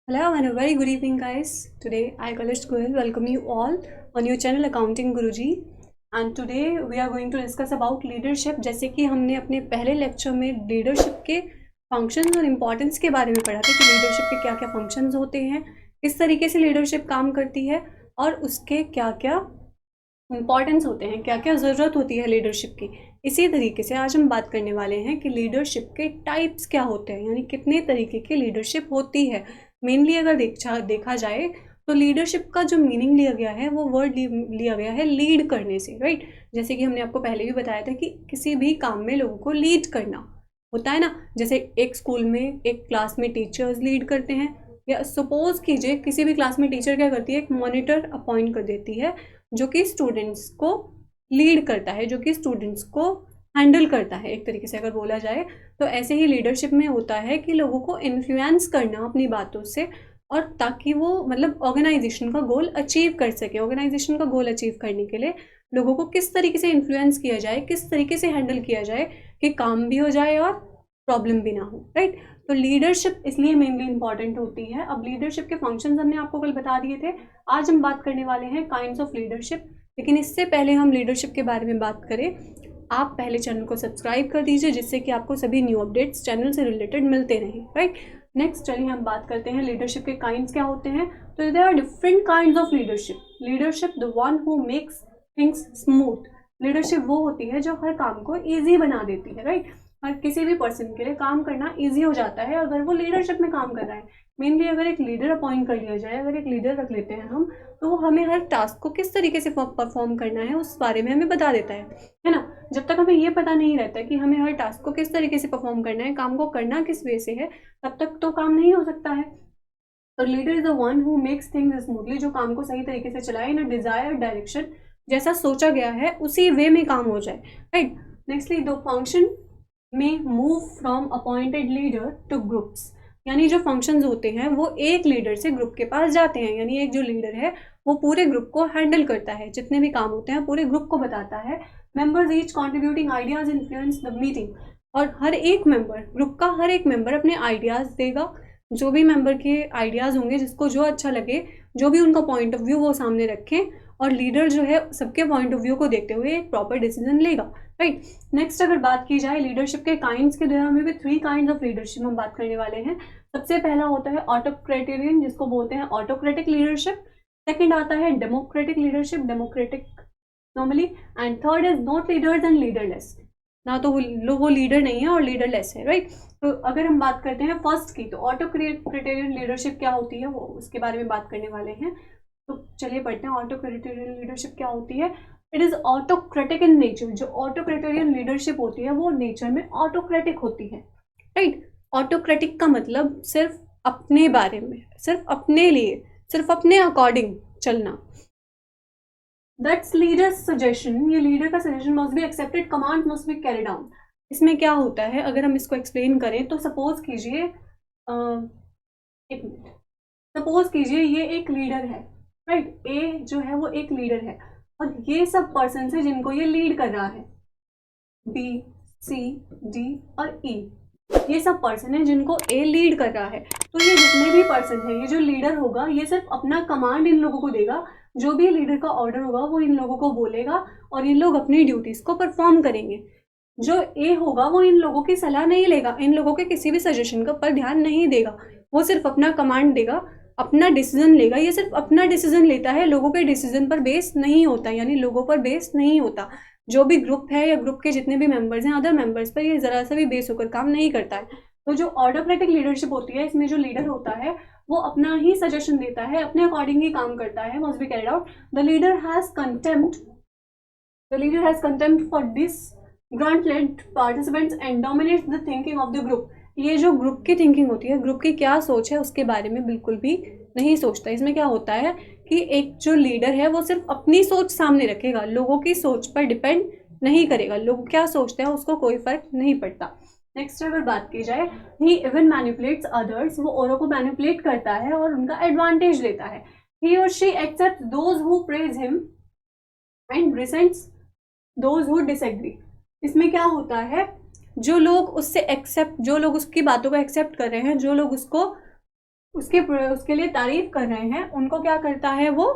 Hello and a very good evening, guys. Today I, Kalesh Goyal, welcome you all on your channel Accounting Guruji. And today we are going to discuss about leadership. जैसे कि हमने अपने पहले lecture में leadership के functions और importance के बारे में पढ़ा था कि लीडरशिप के क्या क्या फंक्शंस होते हैं, किस तरीके से लीडरशिप काम करती है और उसके क्या क्या इम्पॉर्टेंस होते हैं, क्या क्या ज़रूरत होती है लीडरशिप की। इसी तरीके से आज हम बात करने वाले हैं कि लीडरशिप के टाइप्स क्या होते हैं, यानी कितने तरीके की लीडरशिप होती है। मेनली अगर देखा जाए तो लीडरशिप का जो मीनिंग लिया गया है वो वर्ड लिया गया है लीड करने से, राइट। जैसे कि हमने आपको पहले भी बताया था कि किसी भी काम में लोगों को लीड करना होता है ना। जैसे एक स्कूल में एक क्लास में टीचर्स लीड करते हैं, या सपोज कीजिए किसी भी क्लास में टीचर क्या करती है, एक मॉनिटर अपॉइंट कर देती है जो कि स्टूडेंट्स को लीड करता है, जो कि स्टूडेंट्स को हैंडल करता है। एक तरीके से अगर बोला जाए तो ऐसे ही लीडरशिप में होता है कि लोगों को इन्फ्लुएंस करना अपनी बातों से, और ताकि वो मतलब ऑर्गेनाइजेशन का गोल अचीव कर सके। ऑर्गेनाइजेशन का गोल अचीव करने के लिए लोगों को किस तरीके से इन्फ्लुएंस किया जाए, किस तरीके से हैंडल किया जाए कि काम भी हो जाए और प्रॉब्लम भी ना हो, राइट। तो लीडरशिप इसलिए मेनली इंपॉर्टेंट होती है। अब लीडरशिप के फंक्शंस हमने आपको कल बता दिए थे। आज हम बात करने वाले हैं काइंड्स ऑफ लीडरशिप। लेकिन इससे पहले हम लीडरशिप के बारे में बात करें, आप पहले चैनल को सब्सक्राइब कर दीजिए जिससे कि आपको सभी न्यू अपडेट्स चैनल से रिलेटेड मिलते रहें, राइट। नेक्स्ट चलिए हम बात करते हैं लीडरशिप के काइंड्स क्या होते हैं। तो there are different kinds of leadership. Leadership the one who makes things smooth. Leadership वो होती है जो हर काम को ईजी बना देती है, राइट। हर किसी भी पर्सन के लिए काम करना ईजी हो जाता है अगर वो लीडरशिप में काम कर रहा है। मेनली अगर एक लीडर अपॉइंट कर लिया जाए, अगर एक लीडर रख लेते हैं हम, तो वो हमें हर टास्क को किस तरीके से परफॉर्म करना है उस बारे में हमें बता देता है ना। जब तक हमें ये पता नहीं रहता कि हमें हर टास्क को किस तरीके से परफॉर्म करना है, काम को करना किस वे से है, तब तक तो काम नहीं हो सकता है। तो leader is the one who makes things smoothly, जो काम को सही तरीके से चलाए इन अ डिजायर्ड डायरेक्शन, जैसा सोचा गया है उसी वे में काम हो जाए, राइट। नेक्स्टली द फंक्शन में move from appointed leader two groups, यानी जो फंक्शंस होते हैं वो एक लीडर से ग्रुप के पास जाते हैं। यानी एक जो लीडर है वो पूरे ग्रुप को हैंडल करता है, जितने भी काम होते हैं पूरे ग्रुप को बताता है। Members each contributing ideas influence the meeting, और हर एक मेंबर, ग्रुप का हर एक मेंबर अपने आइडियाज देगा। जो भी मेंबर के आइडियाज होंगे, जिसको जो अच्छा लगे, जो भी उनका पॉइंट ऑफ व्यू वो सामने रखें, और लीडर जो है सबके पॉइंट ऑफ व्यू को देखते हुए एक प्रॉपर डिसीजन लेगा, राइट। नेक्स्ट अगर बात की जाए लीडरशिप के काइंड्स के, द्वारा में भी 3 काइंड्स ऑफ लीडरशिप हम बात करने वाले हैं। सबसे पहला होता है ऑटोक्रेटेरियन, जिसको बोलते हैं ऑटोक्रेटिक लीडरशिप। सेकंड आता है democratic leadership, democratic normally. And third is not leaders and leaderless, ना तो वो लीडर नहीं है और लीडरलेस है, राइट। तो अगर हम बात करते हैं फर्स्ट की, तो ऑटोक्रेटेरियन लीडरशिप क्या होती है वो उसके बारे में बात करने वाले हैं। तो चलिए पढ़ते हैं ऑटोक्रेटेरियन लीडरशिप क्या होती है। It is autocratic in nature. जो ऑटोक्रेटेरियन लीडरशिप होती है वो नेचर में ऑटोक्रेटिक होती है, राइट। ऑटोक्रेटिक का मतलब सिर्फ अपने बारे में, सिर्फ अपने लिए, सिर्फ अपने अकॉर्डिंग चलना। दैट्स लीडर्स सजेशन, ये लीडर का suggestion must be accepted, command must be carried out. इसमें क्या होता है, अगर हम इसको एक्सप्लेन करें तो सपोज कीजिए एक मिनट, सपोज कीजिए ये एक लीडर है, राइट। ए जो है वो एक लीडर है और ये सब पर्सन है जिनको ये लीड कर रहा है, बी सी डी और ई, ये सब पर्सन है जिनको ए लीड कर रहा है। तो ये जितने भी पर्सन है, ये जो लीडर होगा ये सिर्फ अपना कमांड इन लोगों को देगा। जो भी लीडर का ऑर्डर होगा वो इन लोगों को बोलेगा और इन लोग अपनी ड्यूटीज को परफॉर्म करेंगे। जो ए होगा वो इन लोगों की सलाह नहीं लेगा, इन लोगों के किसी भी सजेशन का पर ध्यान नहीं देगा, वो सिर्फ अपना कमांड देगा, अपना डिसीजन लेगा। ये सिर्फ अपना डिसीजन लेता है, लोगों के डिसीजन पर बेस नहीं होता, यानी लोगों पर बेस नहीं होता। जो भी ग्रुप है या ग्रुप के जितने भी मेंबर्स हैं, अदर मेंबर्स पर ये जरा सा भी बेस होकर काम नहीं करता है। तो जो ऑटोक्रेटिक लीडरशिप होती है, इसमें जो लीडर होता है वो अपना ही सजेशन देता है, अपने अकॉर्डिंग ही काम करता है, must be carried out. The leader has contempt for this granted participants and dominates the thinking of the group. ये जो ग्रुप की थिंकिंग होती है, ग्रुप की क्या सोच है उसके बारे में बिल्कुल भी नहीं सोचता। इसमें क्या होता है कि एक जो लीडर है वो सिर्फ अपनी सोच सामने रखेगा, लोगों की सोच पर डिपेंड नहीं करेगा, लोग क्या सोचते हैं उसको कोई फर्क नहीं पड़ता। नेक्स्ट अगर बात की जाए, ही इवन मैनिपुलेट्स अदर्स, वो औरों को मैनिपुलेट करता है और उनका एडवांटेज लेता है। ही और she accept those who praise him and resents those who disagree. इसमें क्या होता है, जो लोग उससे एक्सेप्ट, जो लोग उसकी बातों को एक्सेप्ट कर रहे हैं, जो लोग उसके लिए तारीफ कर रहे हैं, उनको क्या करता है, वो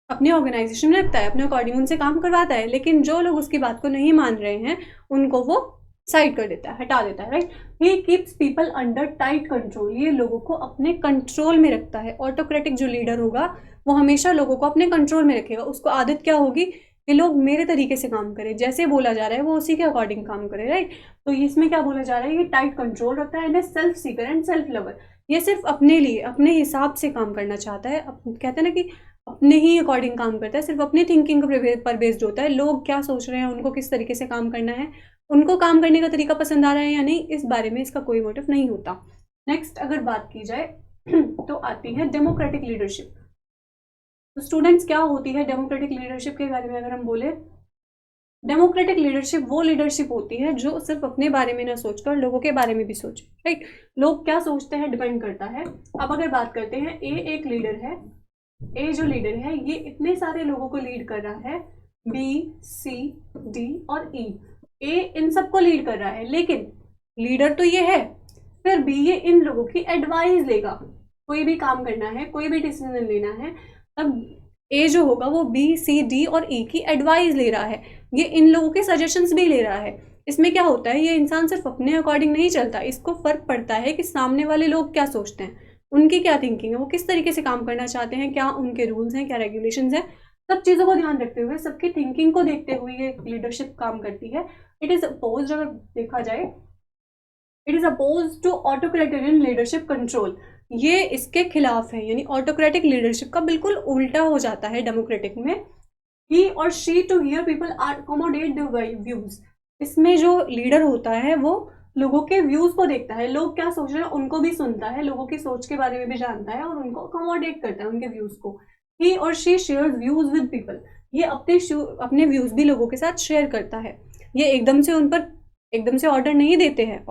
अपने ऑर्गेनाइजेशन में रखता है, अपने अकॉर्डिंग उनसे काम करवाता है। लेकिन जो लोग उसकी बात को नहीं मान रहे हैं उनको वो साइड कर देता है, हटा देता है, right. He keeps people under tight control, ये लोगों को अपने कंट्रोल में रखता है। ऑटोक्रेटिक जो लीडर होगा वो हमेशा लोगों को अपने कंट्रोल में रखेगा। उसको आदत क्या होगी कि लोग मेरे तरीके से काम करें, जैसे बोला जा रहा है वो उसी के अकॉर्डिंग काम करे, राइट। तो इसमें क्या बोला जा रहा है, ये टाइट कंट्रोल रखता है and self seeker and self lover. ये सिर्फ अपने लिए, अपने हिसाब से काम करना चाहता है। कहते हैं ना कि अपने ही अकॉर्डिंग काम करता है, सिर्फ अपनी थिंकिंग पर बेस्ड होता है। लोग क्या सोच रहे हैं, उनको किस तरीके से काम करना है, उनको काम करने का तरीका पसंद आ रहा है या नहीं, इस बारे में इसका कोई मोटिव नहीं होता। नेक्स्ट अगर बात की जाए तो आती है डेमोक्रेटिक लीडरशिप। तो स्टूडेंट्स क्या होती है डेमोक्रेटिक लीडरशिप के बारे में अगर हम बोले, डेमोक्रेटिक लीडरशिप वो लीडरशिप होती है जो सिर्फ अपने बारे में ना सोचकर लोगों के बारे में भी सोचे, राइट। लोग क्या सोचते हैं डिपेंड करता है। अब अगर बात करते हैं, ए एक लीडर है, ए जो लीडर है ये इतने सारे लोगों को लीड कर रहा है, बी सी डी और ई। ए इन सबको लीड कर रहा है, लेकिन लीडर तो ये है, फिर बी ये इन लोगों की एडवाइस लेगा। कोई भी काम करना है, कोई भी डिसीजन लेना है, तब ए जो होगा वो बी सी डी और ई की एडवाइस ले रहा है, ये इन लोगों के सजेशंस भी ले रहा है। इसमें क्या होता है, ये इंसान सिर्फ अपने अकॉर्डिंग नहीं चलता, इसको फर्क पड़ता है कि सामने वाले लोग क्या सोचते हैं, उनकी क्या थिंकिंग है, वो किस तरीके से काम करना चाहते हैं, क्या उनके रूल्स हैं, क्या रेगुलेशंस हैं। सब चीज़ों को ध्यान रखते हुए, सबकी थिंकिंग को देखते हुए ये लीडरशिप काम करती है। इट इज अपोज, अगर देखा जाए, it is oppose to autocratic leadership control, ये इसके खिलाफ है। यानी ऑटोक्रेटिक लीडरशिप का बिल्कुल उल्टा हो जाता है डेमोक्रेटिक में। ही और she to hear people are accommodate the views, इसमें जो लीडर होता है वो लोगों के व्यूज को देखता है, लोग क्या सोच रहे हैं उनको भी सुनता है, लोगों की सोच के बारे में भी जानता है और उनको अकोमोडेट करता है, उनके व्यूज को। ही और she shares views with people, ये अपने व्यूज भी लोगों के साथ शेयर करता है। ये एकदम से उन पर एकदम से ऑर्डर नहीं देते हैं।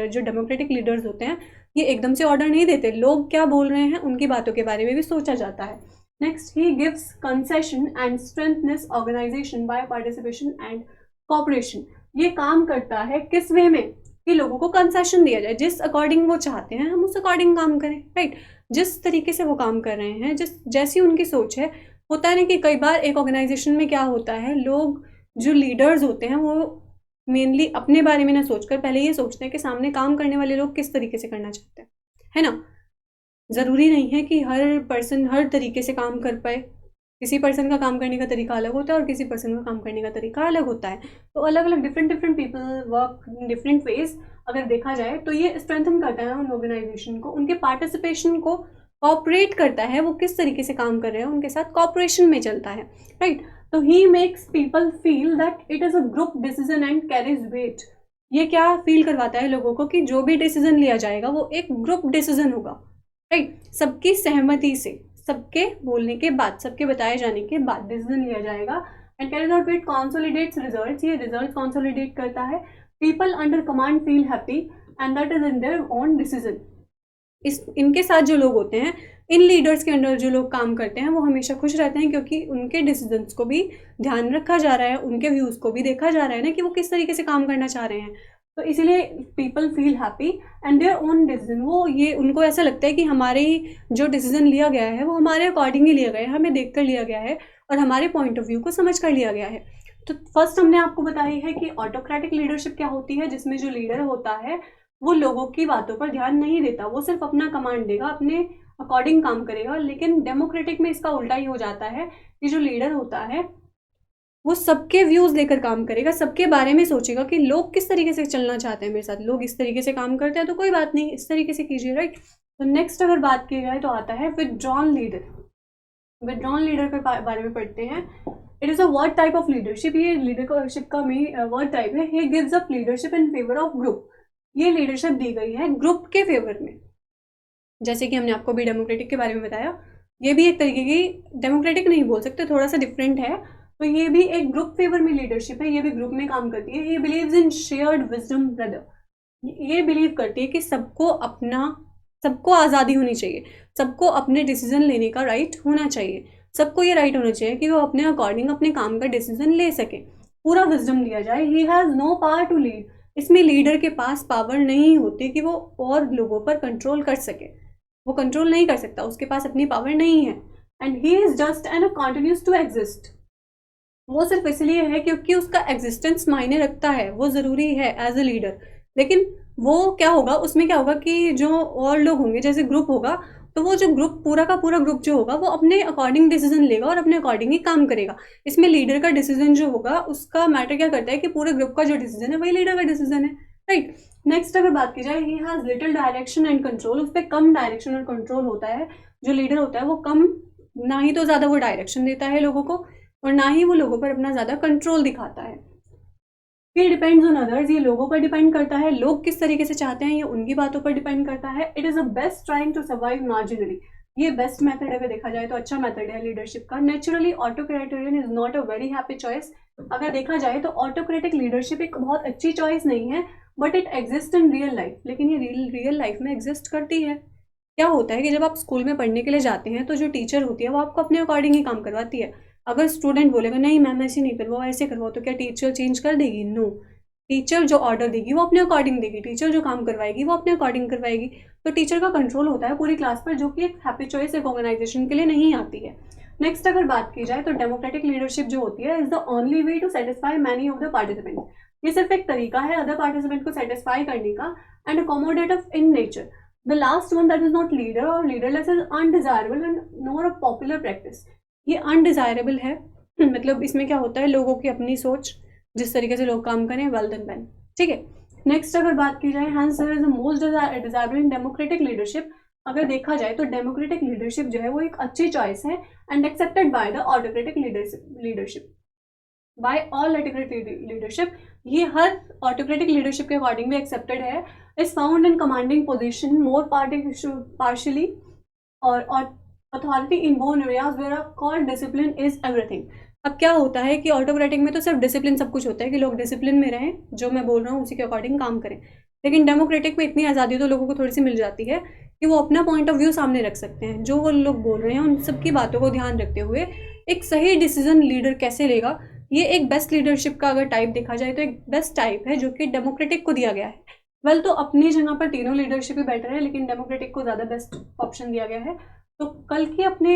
जो डेमोक्रेटिक लीडर्स होते हैं ये एकदम से ऑर्डर नहीं देते, लोग क्या बोल रहे हैं उनकी बातों के बारे में भी सोचा जाता है। Next, he gives concession and strengthness organization by participation and cooperation. ये काम करता है किस वे में कि लोगों को कंसेशन दिया जाए, जिस अकॉर्डिंग वो चाहते हैं हम उस अकॉर्डिंग काम करें, राइट। जिस तरीके से वो काम कर रहे हैं, जैसी उनकी सोच है। होता है ना कि कई बार एक ऑर्गेनाइजेशन में क्या होता है, लोग जो लीडर्स होते हैं वो मेनली अपने बारे में ना सोचकर पहले ये सोचते हैं कि सामने काम करने वाले लोग किस तरीके से करना चाहते हैं, है ना। ज़रूरी नहीं है कि हर पर्सन हर तरीके से काम कर पाए, किसी पर्सन का काम करने का तरीका अलग होता है और किसी पर्सन का काम करने का तरीका अलग होता है। तो अलग अलग different people work in different ways. अगर देखा जाए तो ये स्ट्रेंथन करता है उन ऑर्गेनाइजेशन को, उनके पार्टिसिपेशन को, कॉपरेट करता है, वो किस तरीके से काम कर रहे हैं उनके साथ कॉपरेशन में चलता है, राइट। तो he makes people feel that it is a group decision and carries weight. ये क्या फील करवाता है लोगों को कि जो भी डिसीजन लिया जाएगा वो एक ग्रुप डिसीजन होगा, राइट। सबकी सहमति से, सबके बोलने के बाद, सबके बताए जाने के बाद डिसीजन लिया जाएगा। And carries out weight consolidates results, ये रिजल्ट कंसोलिडेट करता है। People under command feel happy and that is in their own decision. इनके साथ जो लोग होते हैं, इन लीडर्स के अंडर जो लोग काम करते हैं वो हमेशा खुश रहते हैं, क्योंकि उनके डिसीजंस को भी ध्यान रखा जा रहा है, उनके व्यूज़ को भी देखा जा रहा है ना कि वो किस तरीके से काम करना चाह रहे हैं। तो इसीलिए people feel happy and there own decision, वो ये उनको ऐसा लगता है कि हमारे जो डिसीजन लिया गया है वो हमारे अकॉर्डिंग ही लिया गया है, हमें देख कर लिया गया है और हमारे पॉइंट ऑफ व्यू को समझ कर लिया गया है। तो फर्स्ट हमने आपको बताई है कि ऑटोक्रेटिक लीडरशिप क्या होती है, जिसमें जो लीडर होता है वो लोगों की बातों पर ध्यान नहीं देता, वो सिर्फ अपना कमांड देगा, अपने अकॉर्डिंग काम करेगा। लेकिन डेमोक्रेटिक में इसका उल्टा ही हो जाता है कि जो लीडर होता है वो सबके व्यूज लेकर काम करेगा, सबके बारे में सोचेगा कि लोग किस तरीके से चलना चाहते हैं मेरे साथ, लोग इस तरीके से काम करते हैं तो कोई बात नहीं, इस तरीके से कीजिए, राइट। तो नेक्स्ट अगर बात की जाए तो आता है विथड्रॉन लीडर। विथड्रॉन लीडर के बारे में पढ़ते हैं। It is a word type of leadership, ये लीडरशिप का वर्ड टाइप है। He gives up leadership in favour of group, ये लीडरशिप दी गई है ग्रुप के फेवर में। जैसे कि हमने आपको भी डेमोक्रेटिक के बारे में बताया, ये भी एक तरीके की, डेमोक्रेटिक नहीं बोल सकते, थोड़ा सा डिफरेंट है। तो ये भी एक ग्रुप फेवर में लीडरशिप है, ये भी ग्रुप में काम करती है। ये believes in shared wisdom brother, ये बिलीव करती है कि सबको आज़ादी होनी चाहिए, सबको अपने डिसीजन लेने का राइट होना चाहिए, सबको ये राइट होना चाहिए कि वो अपने अकॉर्डिंग अपने काम का डिसीजन ले सके, पूरा विजडम दिया जाए। He has no power to lead, इसमें लीडर के पास पावर नहीं होती कि वो और लोगों पर कंट्रोल कर सके। वो कंट्रोल नहीं कर सकता, उसके पास अपनी पावर नहीं है, and he is just and continues to exist. वो सिर्फ इसलिए है क्योंकि उसका एग्जिस्टेंस मायने रखता है, वो ज़रूरी है एज ए लीडर। लेकिन वो क्या होगा, उसमें क्या होगा कि जो और लोग होंगे, जैसे ग्रुप होगा, तो वो जो ग्रुप पूरा का पूरा ग्रुप जो होगा वो अपने अकॉर्डिंग डिसीजन लेगा और अपने अकॉर्डिंग ही काम करेगा। इसमें लीडर का डिसीजन जो होगा उसका मैटर क्या करता है कि पूरे ग्रुप का जो डिसीजन है वही लीडर का डिसीजन है, राइट। नेक्स्ट अगर बात की जाए, he has little direction and control, उस पर कम डायरेक्शन और कंट्रोल होता है। जो लीडर होता है वो कम, ना ही तो ज़्यादा वो डायरेक्शन देता है लोगों को और ना ही वो लोगों पर अपना ज़्यादा कंट्रोल दिखाता है। ही डिपेंड्स ऑन अदर्स, ये लोगों पर डिपेंड करता है, लोग किस तरीके से चाहते हैं ये उनकी बातों पर डिपेंड करता है। It is a best trying to survive marginally, ये बेस्ट मेथड अगर देखा जाए तो अच्छा मेथड है लीडरशिप का। Naturally autocratarian is not a very happy choice. अगर देखा जाए तो ऑटोक्रेटिक लीडरशिप एक बहुत अच्छी चॉइस नहीं है, but it exist in real life, लेकिन ये रियल लाइफ में एग्जिस्ट करती है। क्या होता है कि जब आप स्कूल में पढ़ने के लिए जाते हैं तो जो टीचर होती है वो आपको अपने अकॉर्डिंग ही काम करवाती है। अगर स्टूडेंट बोलेगा नहीं मैम ऐसे नहीं करवाओ ऐसे करवाओ, तो क्या टीचर चेंज कर देगी? नो। टीचर जो ऑर्डर देगी वो अपने अकॉर्डिंग देगी, टीचर जो काम करवाएगी वो अपने अकॉर्डिंग करवाएगी। तो टीचर का कंट्रोल होता है पूरी क्लास पर, जो कि एक हैप्पी चॉइस एक ऑर्गेनाइजेशन के लिए नहीं आती है। नेक्स्ट अगर बात की जाए तो डेमोक्रेटिक लीडरशिप जो होती है is the only way to satisfy many of the participant. ये सिर्फ एक तरीका है अदर पार्टिसिपेंट को सेटिस्फाई करने का and accommodative in nature. The last one that is not leader और leaderless is undesirable and not a popular practice. ये अनडिजायरेबल है, मतलब इसमें क्या होता है, लोगों की अपनी सोच, जिस तरीके से लोग काम करें, वेल देन बेन, ठीक है। नेक्स्ट अगर बात की जाए, hence there is the most desirable in democratic leadership. अगर देखा जाए तो डेमोक्रेटिक लीडरशिप जो है वो एक अच्छी चॉइस है and accepted by the autocratic leadership, by all autocratic leadership. ये हर ऑटोक्रेटिक लीडरशिप के अकॉर्डिंग भी एक्सेप्टेड है। Is found in commanding position more partially और authority in bone areas where called discipline is everything. अब क्या होता है कि ऑटोक्रेटिक में तो सिर्फ डिसिप्लिन सब कुछ होता है कि लोग डिसिप्लिन में रहें, जो मैं बोल रहा हूँ उसी के अकॉर्डिंग काम करें। लेकिन डेमोक्रेटिक में इतनी आज़ादी तो लोगों को थोड़ी सी मिल जाती है कि वो अपना पॉइंट ऑफ व्यू सामने रख सकते हैं, जो वो लोग बोल रहे हैं उन सबकी बातों को ध्यान रखते हुए एक सही डिसीजन लीडर कैसे लेगा। ये एक बेस्ट लीडरशिप का अगर टाइप देखा जाए तो एक बेस्ट टाइप है जो कि डेमोक्रेटिक को दिया गया है। वेल तो अपनी जगह पर तीनों लीडरशिप ही बेटर है, लेकिन डेमोक्रेटिक को ज़्यादा बेस्ट ऑप्शन दिया गया है। तो कल की अपने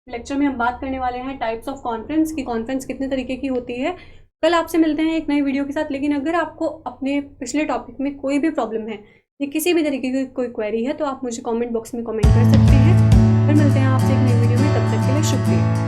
लेक्चर में हम बात करने वाले हैं टाइप्स ऑफ कॉन्फ्रेंस की, कॉन्फ्रेंस कितने तरीके की होती है। कल आपसे मिलते हैं एक नई वीडियो के साथ। लेकिन अगर आपको अपने पिछले टॉपिक में कोई भी प्रॉब्लम है या किसी भी तरीके की कोई क्वेरी है तो आप मुझे कमेंट बॉक्स में कमेंट कर सकते हैं। फिर मिलते हैं आपसे एक नई वीडियो में, तब तक के लिए शुक्रिया।